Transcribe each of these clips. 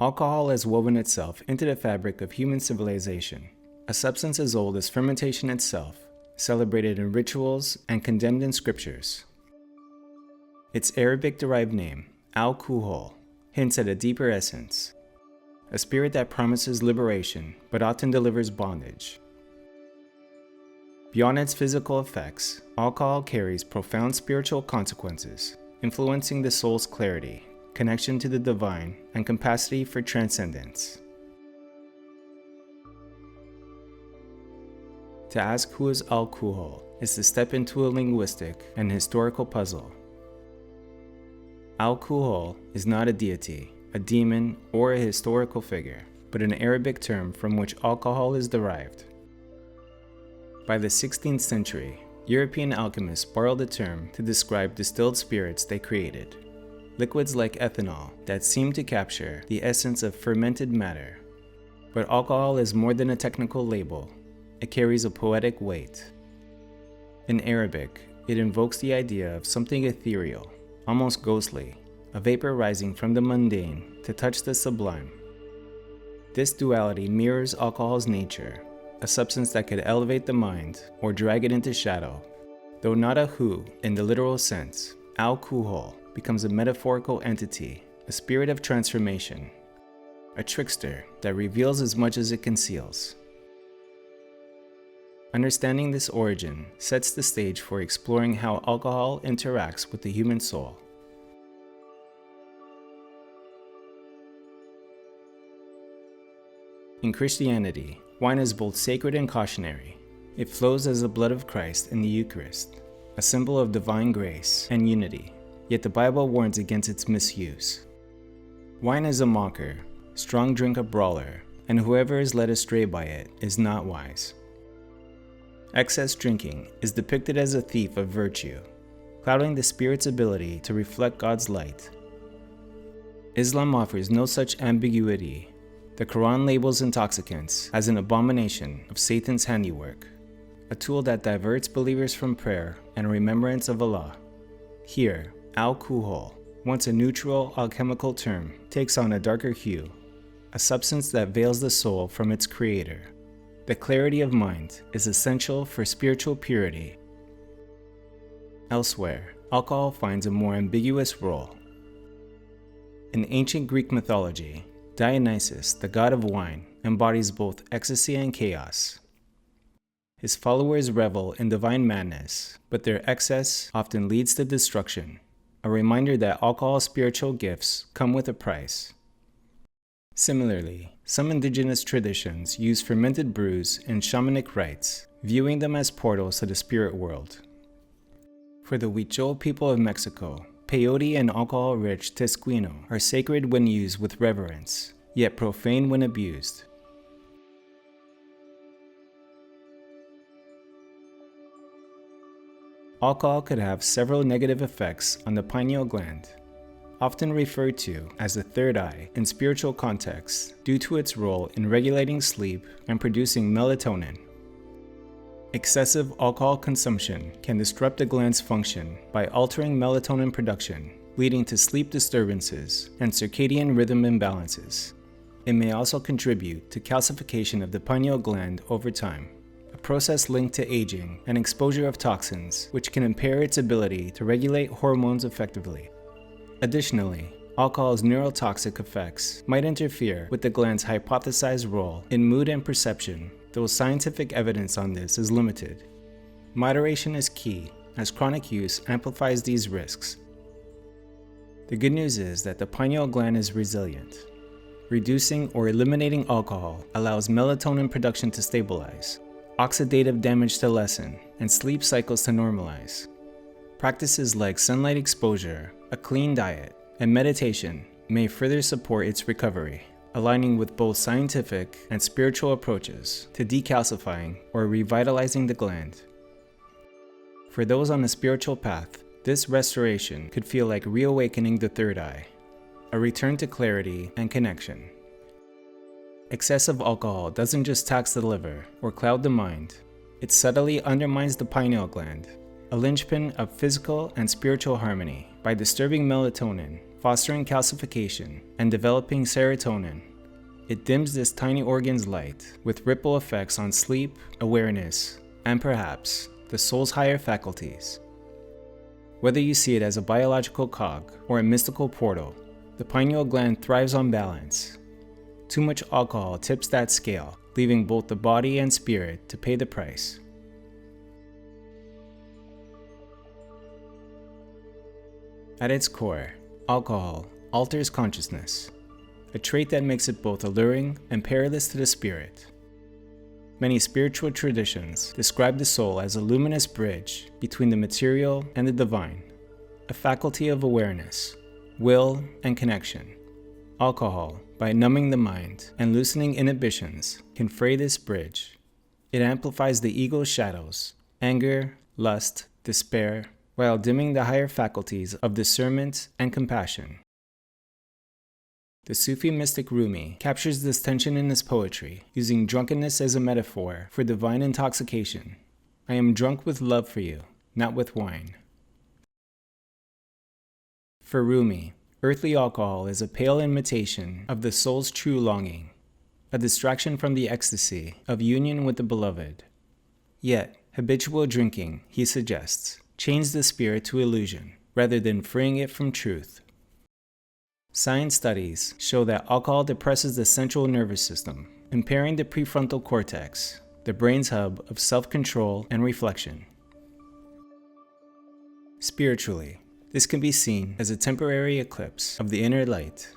Alcohol has woven itself into the fabric of human civilization, a substance as old as fermentation itself, celebrated in rituals and condemned in scriptures. Its Arabic-derived name, Al-Kuhul, hints at a deeper essence, a spirit that promises liberation but often delivers bondage. Beyond its physical effects, alcohol carries profound spiritual consequences, influencing the soul's clarity, connection to the divine, and capacity for transcendence. To ask who is Al-Kuhul is to step into a linguistic and historical puzzle. Al-Kuhul is not a deity, a demon, or a historical figure, but an Arabic term from which alcohol is derived. By the 16th century, European alchemists borrowed the term to describe distilled spirits they created, liquids like ethanol that seem to capture the essence of fermented matter. But alcohol is more than a technical label. It carries a poetic weight. In Arabic, it invokes the idea of something ethereal, almost ghostly, a vapor rising from the mundane to touch the sublime. This duality mirrors alcohol's nature, a substance that could elevate the mind or drag it into shadow. Though not a who in the literal sense, Al-Kuhul becomes a metaphorical entity, a spirit of transformation, a trickster that reveals as much as it conceals. Understanding this origin sets the stage for exploring how alcohol interacts with the human soul. In Christianity, wine is both sacred and cautionary. It flows as the blood of Christ in the Eucharist, a symbol of divine grace and unity, yet the Bible warns against its misuse. Wine is a mocker, strong drink a brawler, and whoever is led astray by it is not wise. Excess drinking is depicted as a thief of virtue, clouding the spirit's ability to reflect God's light. Islam offers no such ambiguity. The Quran labels intoxicants as an abomination of Satan's handiwork, a tool that diverts believers from prayer and remembrance of Allah. Here, Al-Kuhul, once a neutral alchemical term, takes on a darker hue, a substance that veils the soul from its creator. The clarity of mind is essential for spiritual purity. Elsewhere, alcohol finds a more ambiguous role. In ancient Greek mythology, Dionysus, the god of wine, embodies both ecstasy and chaos. His followers revel in divine madness, but their excess often leads to destruction, a reminder that alcohol's spiritual gifts come with a price. Similarly, some indigenous traditions use fermented brews in shamanic rites, viewing them as portals to the spirit world. For the Huichol people of Mexico, peyote and alcohol-rich tesquino are sacred when used with reverence, yet profane when abused. Alcohol could have several negative effects on the pineal gland, often referred to as the third eye in spiritual contexts due to its role in regulating sleep and producing melatonin. Excessive alcohol consumption can disrupt the gland's function by altering melatonin production, leading to sleep disturbances and circadian rhythm imbalances. It may also contribute to calcification of the pineal gland over time, a process linked to aging and exposure of toxins, which can impair its ability to regulate hormones effectively. Additionally, alcohol's neurotoxic effects might interfere with the gland's hypothesized role in mood and perception, though scientific evidence on this is limited. Moderation is key, as chronic use amplifies these risks. The good news is that the pineal gland is resilient. Reducing or eliminating alcohol allows melatonin production to stabilize, oxidative damage to lessen, and sleep cycles to normalize. Practices like sunlight exposure, a clean diet, and meditation may further support its recovery, aligning with both scientific and spiritual approaches to decalcifying or revitalizing the gland. For those on a spiritual path, this restoration could feel like reawakening the third eye, a return to clarity and connection. Excessive alcohol doesn't just tax the liver or cloud the mind, it subtly undermines the pineal gland, a linchpin of physical and spiritual harmony, by disturbing melatonin, fostering calcification and developing serotonin. It dims this tiny organ's light, with ripple effects on sleep, awareness, and perhaps the soul's higher faculties. Whether you see it as a biological cog or a mystical portal, the pineal gland thrives on balance. Too much alcohol tips that scale, leaving both the body and spirit to pay the price. At its core, alcohol alters consciousness, a trait that makes it both alluring and perilous to the spirit. Many spiritual traditions describe the soul as a luminous bridge between the material and the divine, a faculty of awareness, will, and connection. Alcohol, by numbing the mind and loosening inhibitions, can fray this bridge. It amplifies the ego's shadows, anger, lust, despair, while dimming the higher faculties of discernment and compassion. The Sufi mystic Rumi captures this tension in his poetry, using drunkenness as a metaphor for divine intoxication. I am drunk with love for you, not with wine. For Rumi, earthly alcohol is a pale imitation of the soul's true longing, a distraction from the ecstasy of union with the beloved. Yet, habitual drinking, he suggests, chains the spirit to illusion, rather than freeing it from truth. Science studies show that alcohol depresses the central nervous system, impairing the prefrontal cortex, the brain's hub of self-control and reflection. Spiritually, this can be seen as a temporary eclipse of the inner light,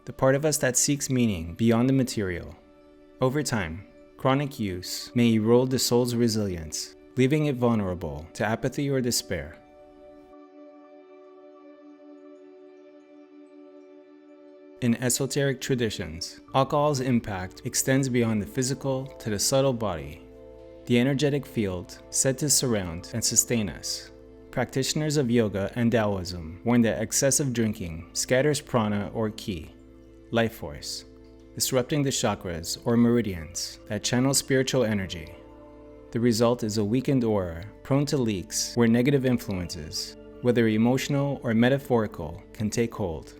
the part of us that seeks meaning beyond the material. Over time, chronic use may erode the soul's resilience, leaving it vulnerable to apathy or despair. In esoteric traditions, alcohol's impact extends beyond the physical to the subtle body, the energetic field said to surround and sustain us. Practitioners of yoga and Taoism warn that excessive drinking scatters prana or ki, life force, disrupting the chakras or meridians that channel spiritual energy. The result is a weakened aura prone to leaks where negative influences, whether emotional or metaphorical, can take hold.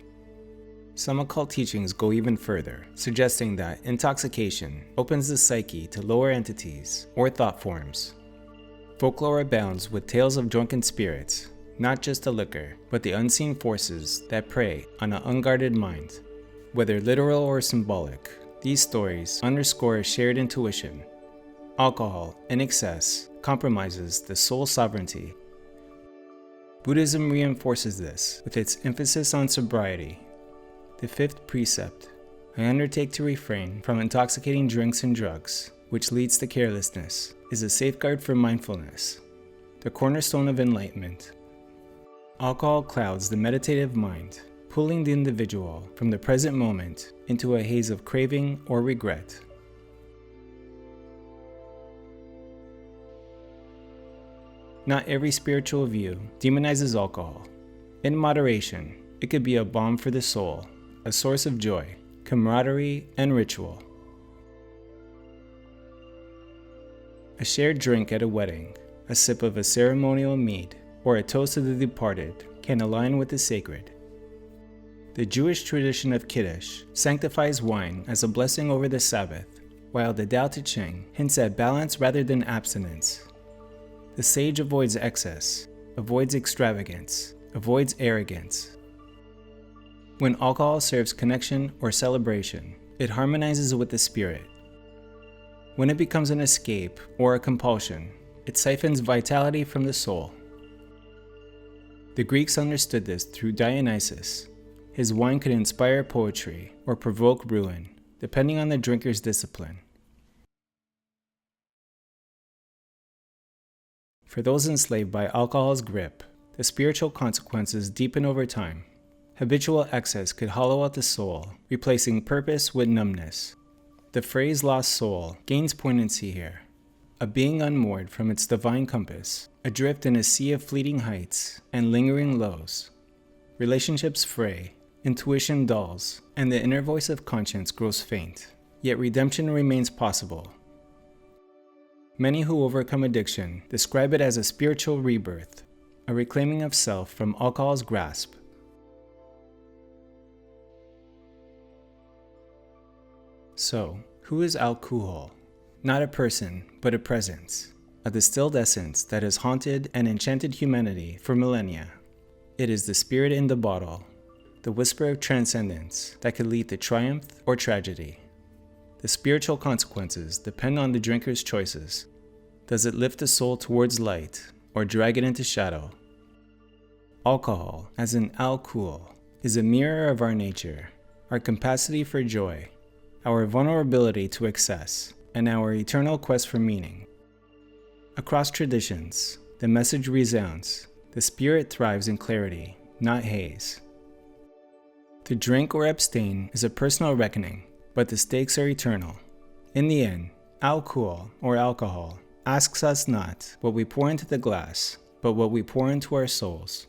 Some occult teachings go even further, suggesting that intoxication opens the psyche to lower entities or thought forms. Folklore abounds with tales of drunken spirits, not just the liquor, but the unseen forces that prey on an unguarded mind. Whether literal or symbolic, these stories underscore a shared intuition. Alcohol, in excess, compromises the soul's sovereignty. Buddhism reinforces this with its emphasis on sobriety. The fifth precept, I undertake to refrain from intoxicating drinks and drugs, which leads to carelessness, is a safeguard for mindfulness, the cornerstone of enlightenment. Alcohol clouds the meditative mind, pulling the individual from the present moment into a haze of craving or regret. Not every spiritual view demonizes alcohol. In moderation, it could be a balm for the soul, a source of joy, camaraderie, and ritual. A shared drink at a wedding, a sip of a ceremonial mead, or a toast to the departed can align with the sacred. The Jewish tradition of Kiddush sanctifies wine as a blessing over the Sabbath, while the Tao Te Ching hints at balance rather than abstinence. The sage avoids excess, avoids extravagance, avoids arrogance. When alcohol serves connection or celebration, it harmonizes with the spirit. When it becomes an escape or a compulsion, it siphons vitality from the soul. The Greeks understood this through Dionysus. His wine could inspire poetry or provoke ruin, depending on the drinker's discipline. For those enslaved by alcohol's grip, the spiritual consequences deepen over time. Habitual excess could hollow out the soul, replacing purpose with numbness. The phrase lost soul gains poignancy here. A being unmoored from its divine compass, adrift in a sea of fleeting heights and lingering lows. Relationships fray, intuition dulls, and the inner voice of conscience grows faint. Yet redemption remains possible. Many who overcome addiction describe it as a spiritual rebirth, a reclaiming of self from alcohol's grasp. So, who is Al-Kuhul? Not a person, but a presence, a distilled essence that has haunted and enchanted humanity for millennia. It is the spirit in the bottle, the whisper of transcendence that could lead to triumph or tragedy. The spiritual consequences depend on the drinker's choices. Does it lift the soul towards light or drag it into shadow? Alcohol, as in Al-Kuhul, is a mirror of our nature, our capacity for joy, our vulnerability to excess, and our eternal quest for meaning. Across traditions, the message resounds: the spirit thrives in clarity, not haze. To drink or abstain is a personal reckoning, but the stakes are eternal. In the end, Al-Kuhul, or alcohol, asks us not what we pour into the glass, but what we pour into our souls.